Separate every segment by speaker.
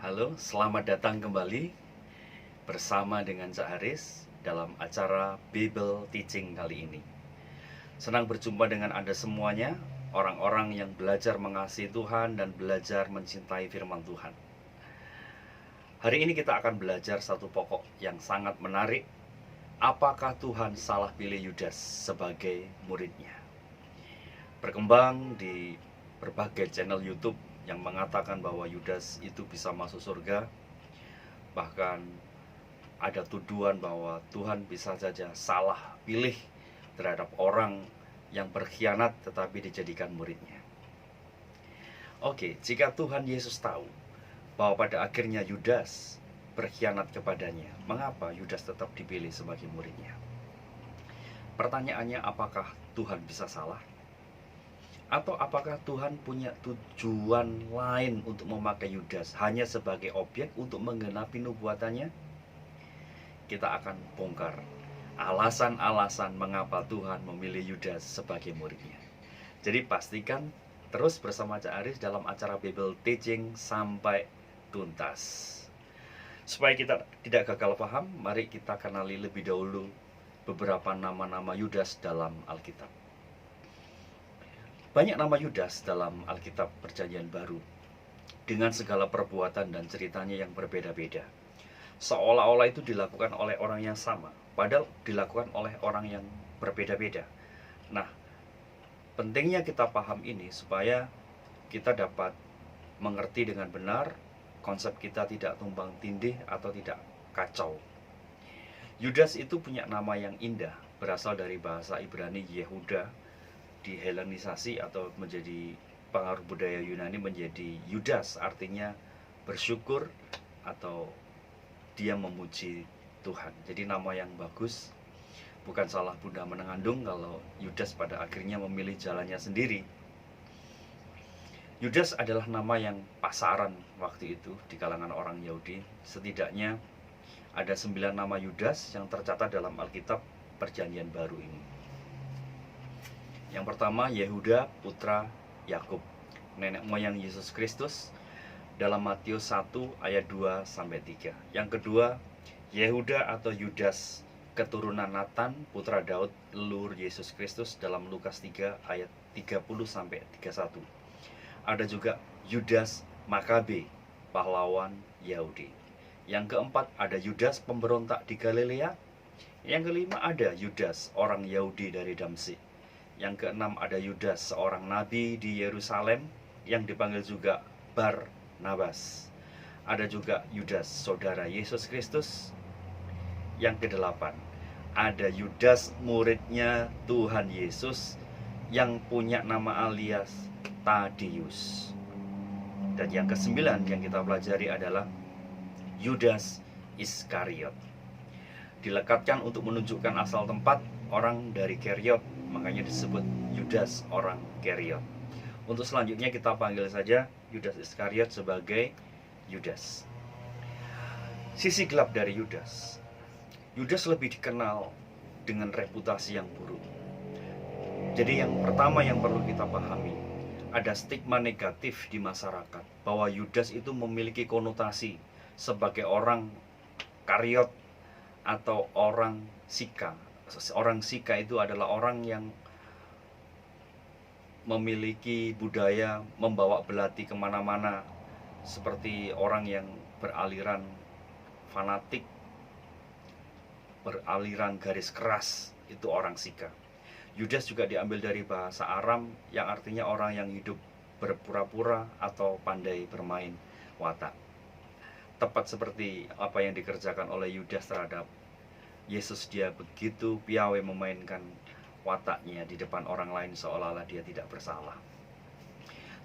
Speaker 1: Halo, selamat datang kembali bersama dengan Cak Haris dalam acara Bible Teaching kali ini. Senang berjumpa dengan Anda semuanya, orang-orang yang belajar mengasihi Tuhan dan belajar mencintai firman Tuhan. Hari ini kita akan belajar satu pokok yang sangat menarik. Apakah Tuhan salah pilih Yudas sebagai muridnya? Berkembang di berbagai channel YouTube yang mengatakan bahwa Yudas itu bisa masuk surga. Bahkan ada tuduhan bahwa Tuhan bisa saja salah pilih terhadap orang yang berkhianat tetapi dijadikan muridnya. Oke, jika Tuhan Yesus tahu bahwa pada akhirnya Yudas berkhianat kepadanya, mengapa Yudas tetap dipilih sebagai muridnya? Pertanyaannya, apakah Tuhan bisa salah? Atau apakah Tuhan punya tujuan lain untuk memakai Yudas hanya sebagai objek untuk menggenapi nubuatannya? Kita akan bongkar alasan-alasan mengapa Tuhan memilih Yudas sebagai muridnya. Jadi pastikan terus bersama Cak Aris dalam acara Bible Teaching sampai tuntas. Supaya kita tidak gagal paham, mari kita kenali lebih dahulu beberapa nama-nama Yudas dalam Alkitab. Banyak nama Yudas dalam Alkitab Perjanjian Baru dengan segala perbuatan dan ceritanya yang berbeda-beda. Seolah-olah itu dilakukan oleh orang yang sama, padahal dilakukan oleh orang yang berbeda-beda. Nah, pentingnya kita paham ini supaya kita dapat mengerti dengan benar, konsep kita tidak tumpang tindih atau tidak kacau. Yudas itu punya nama yang indah, berasal dari bahasa Ibrani Yehuda, dihelenisasi atau menjadi pengaruh budaya Yunani menjadi Yudas, artinya bersyukur atau dia memuji Tuhan. Jadi nama yang bagus, bukan salah Bunda mengandung kalau Yudas pada akhirnya memilih jalannya sendiri. Yudas adalah nama yang pasaran waktu itu di kalangan orang Yahudi. Setidaknya ada 9 nama Yudas yang tercatat dalam Alkitab Perjanjian Baru ini. Yang pertama, Yehuda putra Yakub, nenek moyang Yesus Kristus dalam Matius 1 ayat 2-3. Yang kedua, Yehuda atau Yudas keturunan Natan putra Daud leluhur Yesus Kristus dalam Lukas 3 ayat 30-31. Ada juga Yudas Makabe, pahlawan Yahudi. Yang keempat, ada Yudas pemberontak di Galilea. Yang kelima, ada Yudas orang Yahudi dari Damsyik. Yang keenam, ada Yudas seorang nabi di Yerusalem yang dipanggil juga Barnabas. Ada juga Yudas saudara Yesus Kristus. Yang kedelapan, ada Yudas muridnya Tuhan Yesus yang punya nama alias Tadeus. Dan yang kesembilan yang kita pelajari adalah Yudas Iskariot. Dilekatkan untuk menunjukkan asal tempat orang dari Keriot, makanya disebut Yudas orang Keriot. Untuk selanjutnya kita panggil saja Yudas Iskariot sebagai Yudas. Sisi gelap dari Yudas. Yudas lebih dikenal dengan reputasi yang buruk. Jadi yang pertama yang perlu kita pahami, ada stigma negatif di masyarakat bahwa Yudas itu memiliki konotasi sebagai orang Kariot atau orang Sika. Orang Sika itu adalah orang yang memiliki budaya membawa belati kemana-mana, seperti orang yang beraliran fanatik, beraliran garis keras, itu orang Sika. Yudas juga diambil dari bahasa Aram yang artinya orang yang hidup berpura-pura atau pandai bermain watak. Tepat seperti apa yang dikerjakan oleh Yudas terhadap Yesus, dia begitu piawai memainkan wataknya di depan orang lain seolah-olah dia tidak bersalah.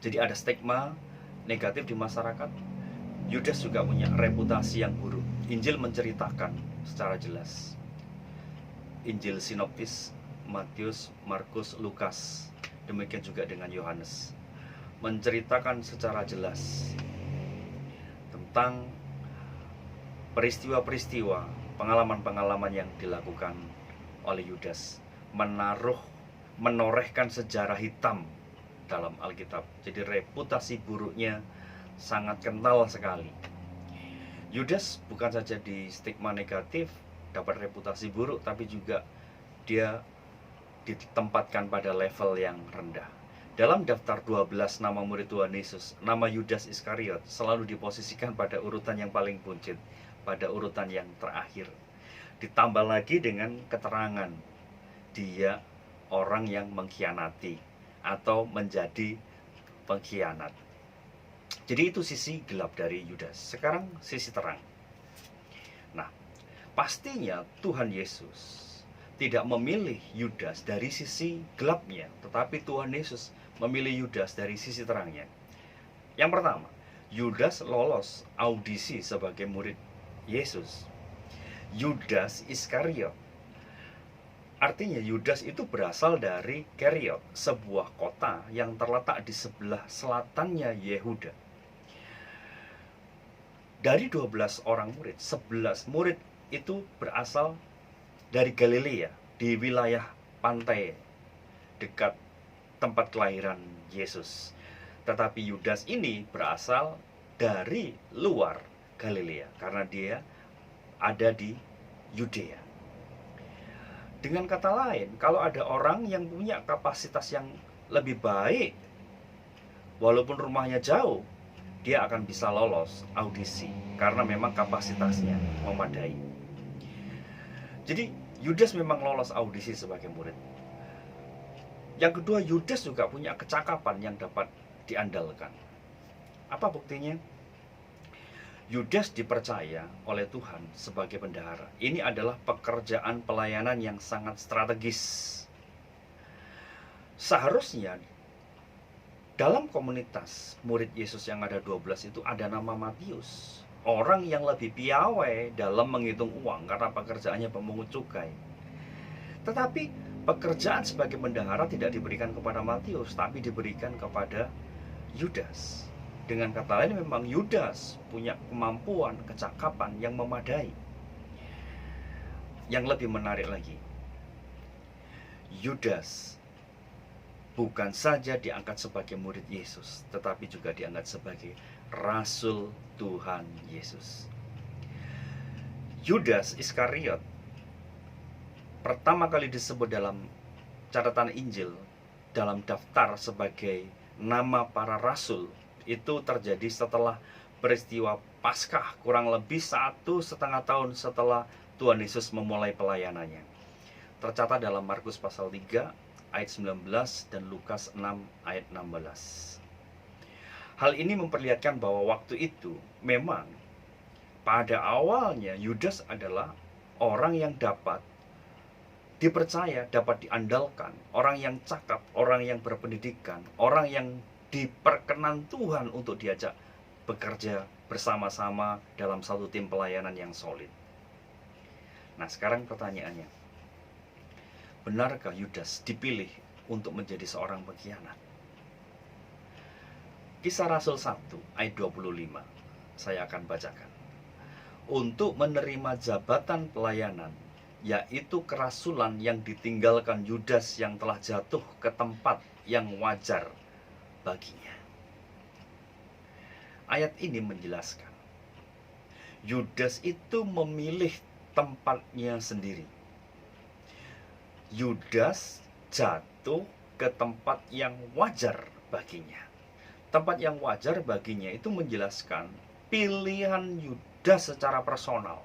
Speaker 1: Jadi ada stigma negatif di masyarakat. Yudas juga punya reputasi yang buruk. Injil menceritakan secara jelas. Injil sinoptis Matius, Markus, Lukas, demikian juga dengan Yohanes, menceritakan secara jelas tentang peristiwa-peristiwa, pengalaman-pengalaman yang dilakukan oleh Yudas, menorehkan sejarah hitam dalam Alkitab. Jadi reputasi buruknya sangat kental sekali. Yudas bukan saja di stigma negatif, dapat reputasi buruk, tapi juga dia ditempatkan pada level yang rendah. Dalam daftar 12 nama murid Tuhan Yesus, nama Yudas Iskariot selalu diposisikan pada urutan yang paling buncit, pada urutan yang terakhir. Ditambah lagi dengan keterangan dia orang yang mengkhianati atau menjadi pengkhianat. Jadi itu sisi gelap dari Yudas. Sekarang sisi terang. Nah, pastinya Tuhan Yesus tidak memilih Yudas dari sisi gelapnya, tetapi Tuhan Yesus memilih Yudas dari sisi terangnya. Yang pertama, Yudas lolos audisi sebagai murid Yesus. Yudas Iskariot. Artinya Yudas itu berasal dari Keriot, sebuah kota yang terletak di sebelah selatannya Yehuda. Dari 12 orang murid, 11 murid itu berasal dari Galilea, di wilayah pantai dekat tempat kelahiran Yesus. Tetapi Yudas ini berasal dari luar Galilea karena dia ada di Yudea. Dengan kata lain, kalau ada orang yang punya kapasitas yang lebih baik, walaupun rumahnya jauh, dia akan bisa lolos audisi karena memang kapasitasnya memadai. Jadi Yudas memang lolos audisi sebagai murid. Yang kedua, Yudas juga punya kecakapan yang dapat diandalkan. Apa buktinya? Yudas dipercaya oleh Tuhan sebagai bendahara. Ini adalah pekerjaan pelayanan yang sangat strategis. Seharusnya dalam komunitas murid Yesus yang ada 12 itu ada nama Matius, orang yang lebih piawai dalam menghitung uang karena pekerjaannya pemungut cukai. Tetapi pekerjaan sebagai bendahara tidak diberikan kepada Matius, tapi diberikan kepada Yudas. Dengan kata lain, memang Yudas punya kemampuan, kecakapan yang memadai. Yang lebih menarik lagi, Yudas bukan saja diangkat sebagai murid Yesus, tetapi juga diangkat sebagai Rasul Tuhan Yesus. Yudas Iskariot pertama kali disebut dalam catatan Injil, dalam daftar sebagai nama para rasul, itu terjadi setelah peristiwa Paskah, kurang lebih 1,5 tahun setelah Tuhan Yesus memulai pelayanannya. Tercatat dalam Markus pasal 3 ayat 19 dan Lukas 6 ayat 16. Hal ini memperlihatkan bahwa waktu itu memang pada awalnya Yudas adalah orang yang dapat dipercaya, dapat diandalkan, orang yang cakap, orang yang berpendidikan, orang yang diperkenan Tuhan untuk diajak bekerja bersama-sama dalam satu tim pelayanan yang solid. Nah, sekarang pertanyaannya, benarkah Yudas dipilih untuk menjadi seorang pengkhianat? Kisah Rasul 1 ayat 25 saya akan bacakan. Untuk menerima jabatan pelayanan, yaitu kerasulan yang ditinggalkan Yudas yang telah jatuh ke tempat yang wajar baginya. Ayat ini menjelaskan Yudas itu memilih tempatnya sendiri. Yudas jatuh ke tempat yang wajar baginya. Tempat yang wajar baginya itu menjelaskan pilihan Yudas secara personal.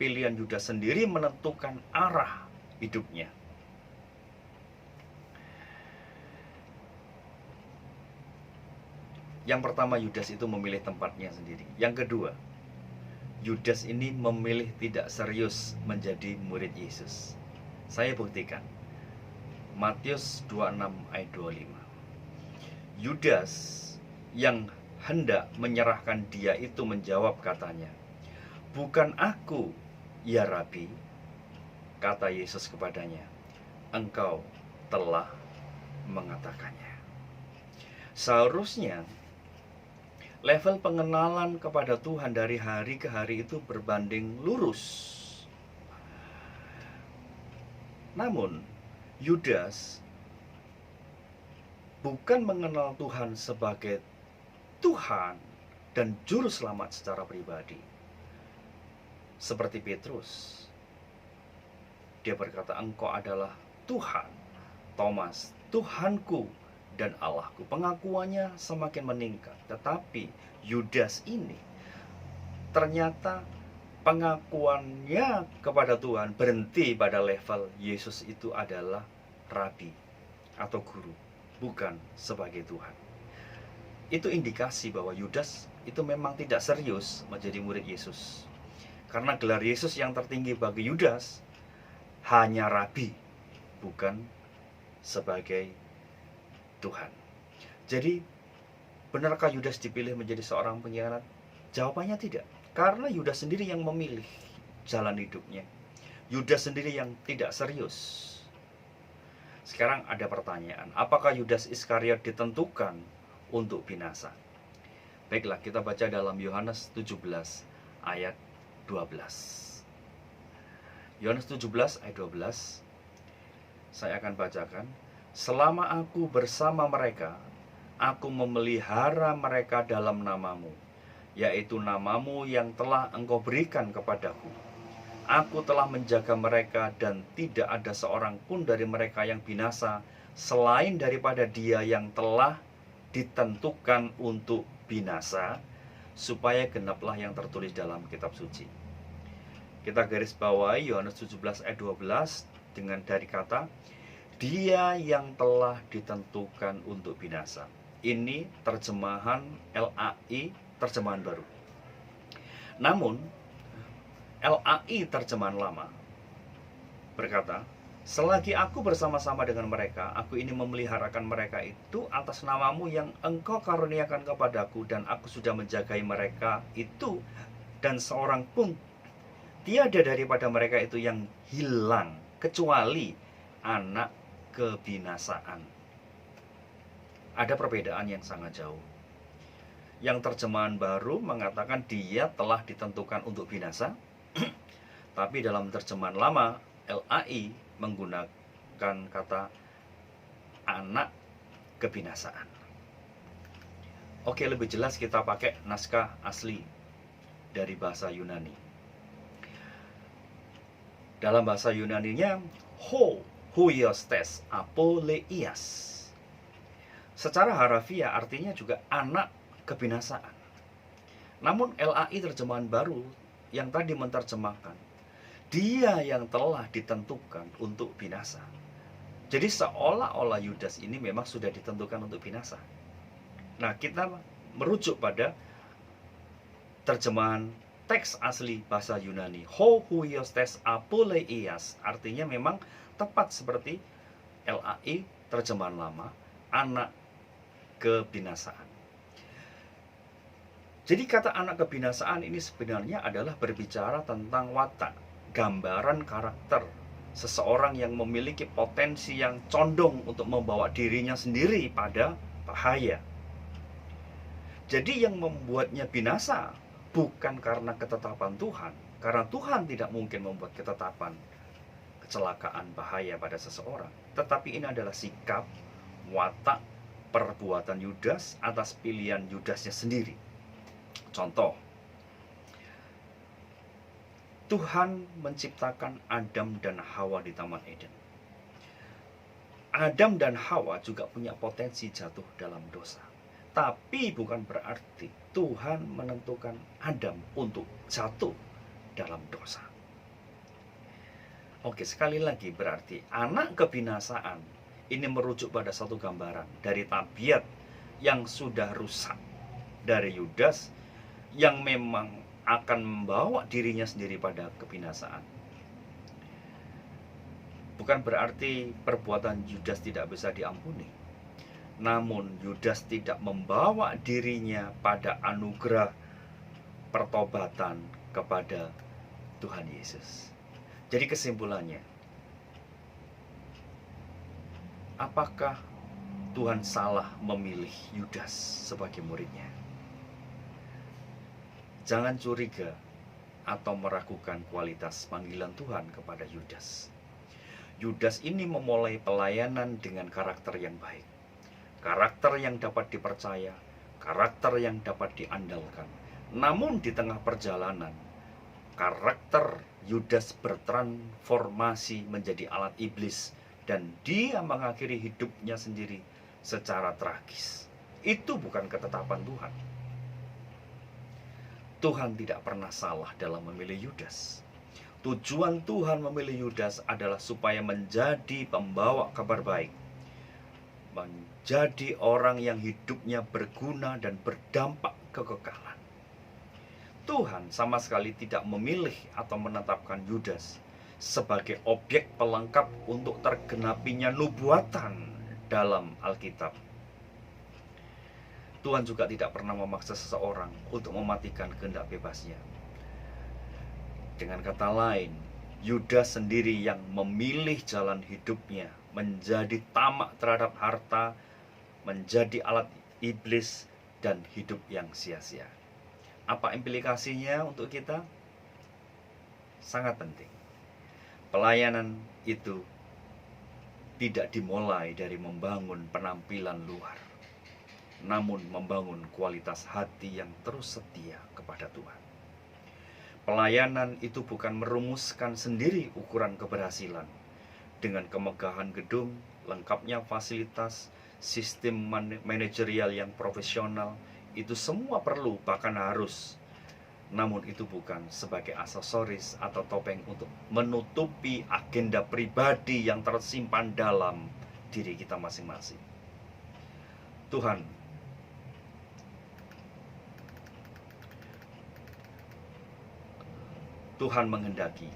Speaker 1: Pilihan Yudas sendiri menentukan arah hidupnya. Yang pertama, Yudas itu memilih tempatnya sendiri. Yang kedua, Yudas ini memilih tidak serius menjadi murid Yesus. Saya buktikan. Matius 26 ayat 25. Yudas yang hendak menyerahkan dia itu menjawab katanya, "Bukan aku, ya Rabi," kata Yesus kepadanya, "engkau telah mengatakannya." Seharusnya level pengenalan kepada Tuhan dari hari ke hari itu berbanding lurus. Namun Yudas bukan mengenal Tuhan sebagai Tuhan dan juru selamat secara pribadi. seperti Petrus. Dia berkata, engkau adalah Tuhan. Thomas, Tuhanku dan Allahku. Pengakuannya semakin meningkat. Tetapi Yudas ini ternyata pengakuannya kepada Tuhan berhenti pada level Yesus itu adalah rabi atau guru, bukan sebagai Tuhan. Itu indikasi bahwa Yudas itu memang tidak serius menjadi murid Yesus. Karena gelar Yesus yang tertinggi bagi Yudas hanya rabi, bukan sebagai Tuhan. Jadi, benarkah Yudas dipilih menjadi seorang pengkhianat? Jawabannya tidak. Karena Yudas sendiri yang memilih jalan hidupnya. Yudas sendiri yang tidak serius. Sekarang ada pertanyaan, apakah Yudas Iskariot ditentukan untuk binasa? Baiklah, kita baca dalam Yohanes 17 ayat 12. Yohanes 17 ayat 12. Saya akan bacakan. Selama aku bersama mereka, aku memelihara mereka dalam namamu, yaitu namamu yang telah engkau berikan kepadaku. Aku telah menjaga mereka dan tidak ada seorang pun dari mereka yang binasa selain daripada dia yang telah ditentukan untuk binasa, supaya genaplah yang tertulis dalam kitab suci. Kita garis bawahi Yohanes 17 ayat 12 dengan dari kata dia yang telah ditentukan untuk binasa. Ini terjemahan LAI, terjemahan baru. Namun LAI terjemahan lama berkata, selagi aku bersama-sama dengan mereka, aku ini memeliharakan mereka itu atas namamu yang engkau karuniakan kepadaku, dan aku sudah menjagai mereka itu, dan seorang pun tiada daripada mereka itu yang hilang, kecuali anak kebinasaan. Ada perbedaan yang sangat jauh. Yang terjemahan baru mengatakan dia telah ditentukan untuk binasa, tapi dalam terjemahan lama LAI menggunakan kata anak kebinasaan. Oke, lebih jelas kita pakai naskah asli dari bahasa Yunani. Dalam bahasa Yunaninya huiostes apoleias. Secara harafiah artinya juga anak kebinasaan. Namun LAI terjemahan baru yang tadi menerjemahkan dia yang telah ditentukan untuk binasa. Jadi seolah-olah Yudas ini memang sudah ditentukan untuk binasa. Nah, kita merujuk pada terjemahan teks asli bahasa Yunani, huiostes apoleias, artinya memang tepat seperti LAI terjemahan lama, anak kebinasaan. Jadi kata anak kebinasaan ini sebenarnya adalah berbicara tentang watak, gambaran karakter seseorang yang memiliki potensi yang condong untuk membawa dirinya sendiri pada bahaya. Jadi yang membuatnya binasa bukan karena ketetapan Tuhan, karena Tuhan tidak mungkin membuat ketetapan kecelakaan bahaya pada seseorang, tetapi ini adalah sikap, watak, perbuatan Yudas atas pilihan Yudasnya sendiri. Contoh, Tuhan menciptakan Adam dan Hawa di Taman Eden. Adam dan Hawa juga punya potensi jatuh dalam dosa. Tapi bukan berarti Tuhan menentukan Adam untuk jatuh dalam dosa. Oke, sekali lagi berarti anak kebinasaan ini merujuk pada satu gambaran dari tabiat yang sudah rusak dari Yudas yang memang akan membawa dirinya sendiri pada kebinasaan. Bukan berarti perbuatan Yudas tidak bisa diampuni. Namun Yudas tidak membawa dirinya pada anugerah pertobatan kepada Tuhan Yesus. Jadi kesimpulannya, apakah Tuhan salah memilih Yudas sebagai muridnya? Jangan curiga atau meragukan kualitas panggilan Tuhan kepada Yudas. Yudas ini memulai pelayanan dengan karakter yang baik, karakter yang dapat dipercaya, karakter yang dapat diandalkan. Namun di tengah perjalanan, karakter Yudas bertransformasi menjadi alat iblis dan dia mengakhiri hidupnya sendiri secara tragis. Itu bukan ketetapan Tuhan. Tuhan tidak pernah salah dalam memilih Yudas. Tujuan Tuhan memilih Yudas adalah supaya menjadi pembawa kabar baik, menjadi orang yang hidupnya berguna dan berdampak kekekalan. Tuhan sama sekali tidak memilih atau menetapkan Yudas sebagai objek pelengkap untuk tergenapinya nubuatan dalam Alkitab. Tuhan juga tidak pernah memaksa seseorang untuk mematikan kehendak bebasnya. Dengan kata lain, Yudas sendiri yang memilih jalan hidupnya menjadi tamak terhadap harta, menjadi alat iblis, dan hidup yang sia-sia. Apa implikasinya untuk kita? Sangat penting. Pelayanan itu tidak dimulai dari membangun penampilan luar, namun membangun kualitas hati yang terus setia kepada Tuhan. Pelayanan itu bukan merumuskan sendiri ukuran keberhasilan dengan kemegahan gedung, lengkapnya fasilitas, sistem manajerial yang profesional. Itu semua perlu, bahkan harus. Namun itu bukan sebagai aksesoris atau topeng untuk menutupi agenda pribadi yang tersimpan dalam diri kita masing-masing. Tuhan menghendaki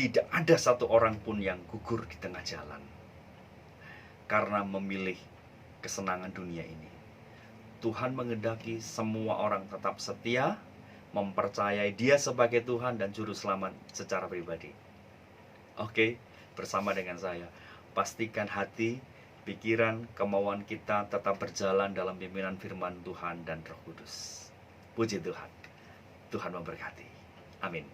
Speaker 1: tidak ada satu orang pun yang gugur di tengah jalan karena memilih kesenangan dunia ini. Tuhan menghendaki semua orang tetap setia, mempercayai Dia sebagai Tuhan dan Juru Selamat secara pribadi. Oke, bersama dengan saya, pastikan hati, pikiran, kemauan kita tetap berjalan dalam pimpinan firman Tuhan dan Roh Kudus. Puji Tuhan. Tuhan memberkati. Amin.